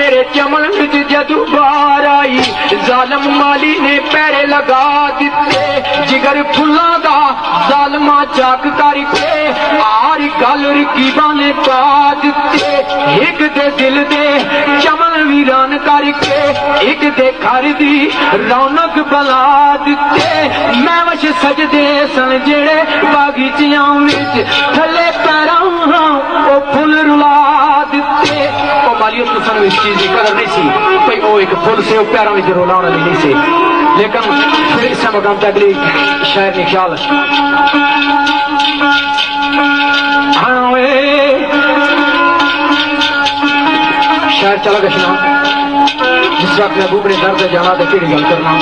मेरे चमन विच जदू बार आई जालम माली ने पैरे लगा दिते जिगर फुल्लां दा जालमा चाक करके आर गल रकीबा ने पा दिते एक दे दिल दे चमन वीरान करके एक दे घर दी रौनक बला दिते मैं वश सजदे सन जेड़े बागीचियां विच थले पैरां ओ फुल रुला दिते ओ मालियो तुसन इस चीज की कदर नहीं सी भाई ओ एक फुल से ओ पैरों विच रुलाने वाली नहीं सी लेकिन फिर इस मकाम तक अगली शायर ने ख्याल शायर चला गया जिस वक्त महबूब ने दर्द जाना तो केड़ी गल करना